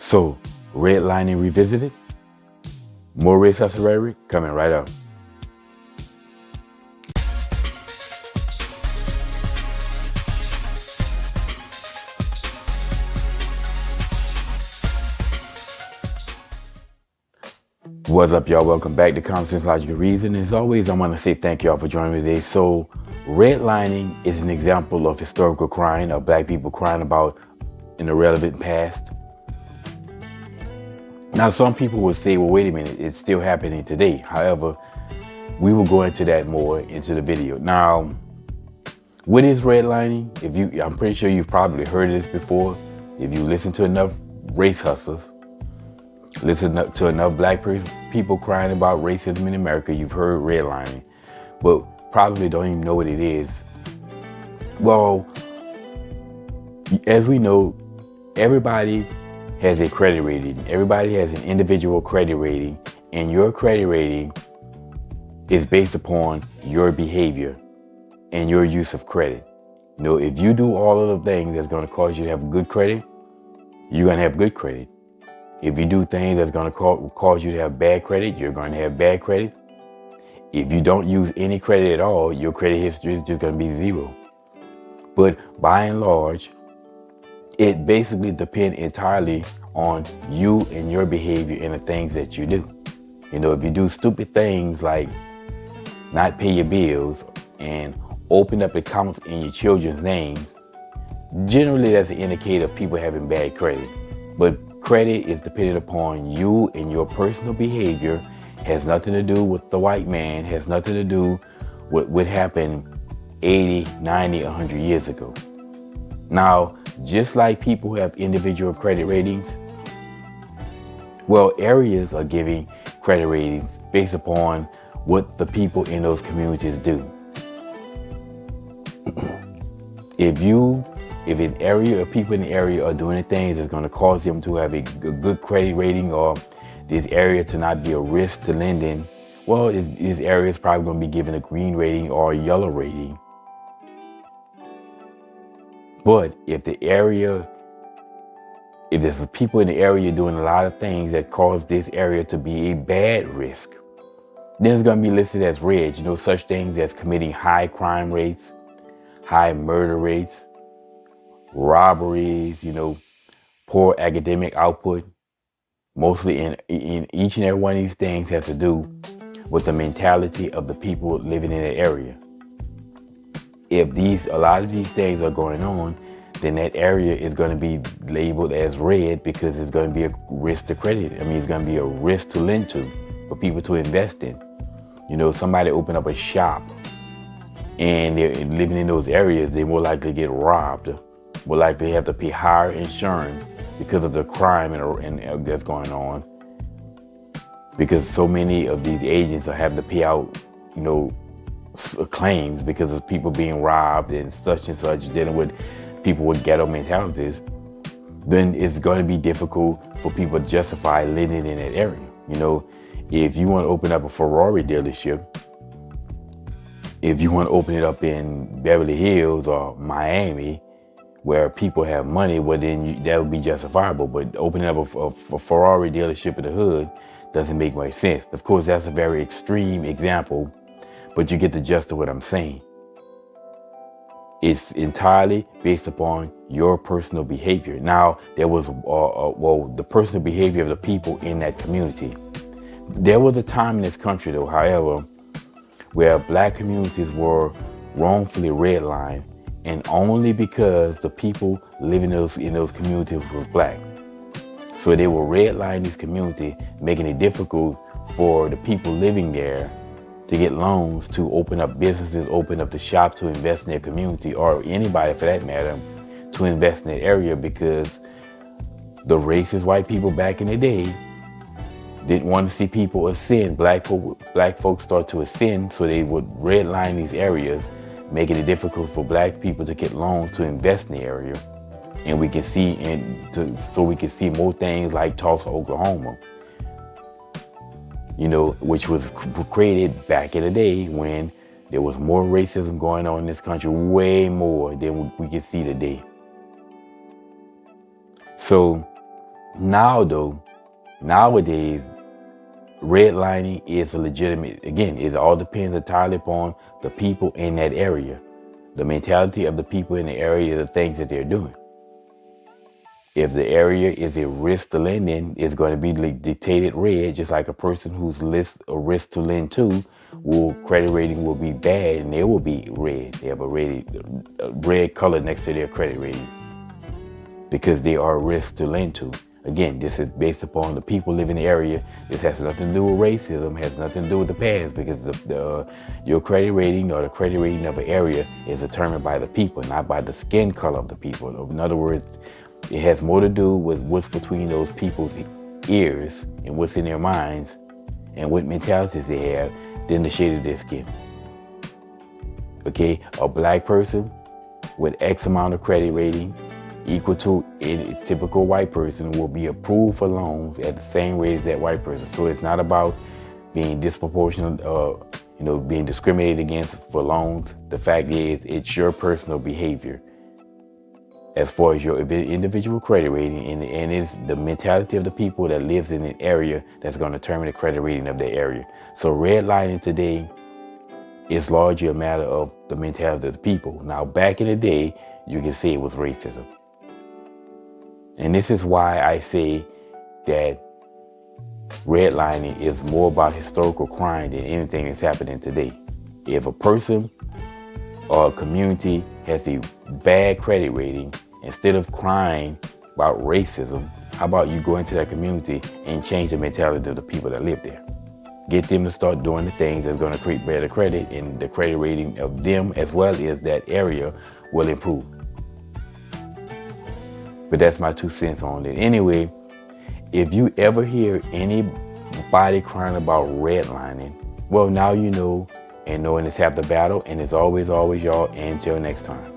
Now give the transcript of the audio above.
So, Redlining Revisited, more race hustle rhetoric coming right up. What's up, y'all? Welcome back to Common Sense Logical Reason. As always, I want to say thank y'all for joining me today. So, redlining is an example of historical crime, of black people crying about in the relevant past. Now, some people would say, well, wait a minute, it's still happening today. However, we will go into that more into the video. Now, what is redlining? I'm pretty sure you've probably heard of this before. If you listen to enough race hustlers, listen to enough black people crying about racism in America, you've heard redlining, but probably don't even know what it is. Well, as we know, everybody has a credit rating. Everybody has an individual credit rating, and your credit rating is based upon your behavior and your use of credit. You know, if you do all of the things that's going to cause you to have good credit, you're going to have good credit. If you do things that's going to cause you to have bad credit, you're going to have bad credit. If you don't use any credit at all, your credit history is just going to be zero. But by and large, it basically depends entirely on you and your behavior and the things that you do. You know, if you do stupid things like not pay your bills and open up accounts in your children's names, generally that's an indicator of people having bad credit. But credit is dependent upon you and your personal behavior, has nothing to do with the white man, has nothing to do with what happened 80, 90, 100 years ago. Now, just like people who have individual credit ratings, well, areas are giving credit ratings based upon what the people in those communities do. If an area or people in the area are doing things that's going to cause them to have a good credit rating, or this area to not be a risk to lending, well, this area is probably going to be given a green rating or a yellow rating. But if there's people in the area doing a lot of things that cause this area to be a bad risk, then it's going to be listed as red. You know, such things as committing high crime rates, high murder rates, robberies, you know, poor academic output. Mostly in each and every one of these things has to do with the mentality of the people living in that area. If a lot of these things are going on, then that area is going to be labeled as red because it's going to be a risk to credit. I mean, it's going to be a risk to lend to, for people to invest in. You know, somebody open up a shop and they're living in those areas, they're more likely to get robbed, more likely to have to pay higher insurance because of the crime and that's going on. Because so many of these agents are having to pay out, you know, claims because of people being robbed and such, dealing with people with ghetto mentalities, then it's going to be difficult for people to justify living in that area. You know, if you want to open up a Ferrari dealership, if you want to open it up in Beverly Hills or Miami, where people have money, well, then that would be justifiable. But opening up a Ferrari dealership in the hood doesn't make much sense. Of course, that's a very extreme example, but you get the gist of what I'm saying. It's entirely based upon your personal behavior. Now, there was, the personal behavior of the people in that community. There was a time in this country, though, however, where black communities were wrongfully redlined, and only because the people living in those communities was black. So they will redline this community, making it difficult for the people living there to get loans, to open up businesses, open up the shop, to invest in their community, or anybody for that matter, to invest in that area, because the racist white people back in the day didn't want to see people ascend. Black folks start to ascend, so they would redline these areas, making it difficult for black people to get loans to invest in the area. And we can see, so we can see more things like Tulsa, Oklahoma, you know, which was created back in the day when there was more racism going on in this country, way more than we can see today. So Now though, nowadays, redlining is a legitimate, again, it all depends entirely upon the people in that area, the mentality of the people in the area, the things that they're doing. If the area is a risk to lend in, it's going to be dictated red, just like a person who's a risk to lend to, credit rating will be bad and they will be red. They have a red color next to their credit rating because they are a risk to lend to. Again, this is based upon the people living in the area. This has nothing to do with racism, has nothing to do with the past, because your credit rating or the credit rating of an area is determined by the people, not by the skin color of the people. In other words, it has more to do with what's between those people's ears and what's in their minds and what mentalities they have than the shade of their skin. Okay, a black person with X amount of credit rating equal to a typical white person will be approved for loans at the same rate as that white person. So it's not about being disproportionate, being discriminated against for loans. The fact is, it's your personal behavior as far as your individual credit rating, and it's the mentality of the people that lives in an area that's going to determine the credit rating of the area. So redlining today is largely a matter of the mentality of the people. Now, back in the day, you can say it was racism. And this is why I say that redlining is more about historical crime than anything that's happening today. If a person or a community has a bad credit rating, instead of crying about racism, how about you go into that community and change the mentality of the people that live there? Get them to start doing the things that's going to create better credit, and the credit rating of them as well as that area will improve. But that's my 2 cents on it. Anyway, if you ever hear anybody crying about redlining, well, now you know, and knowing it's half the battle, and it's always, y'all, until next time.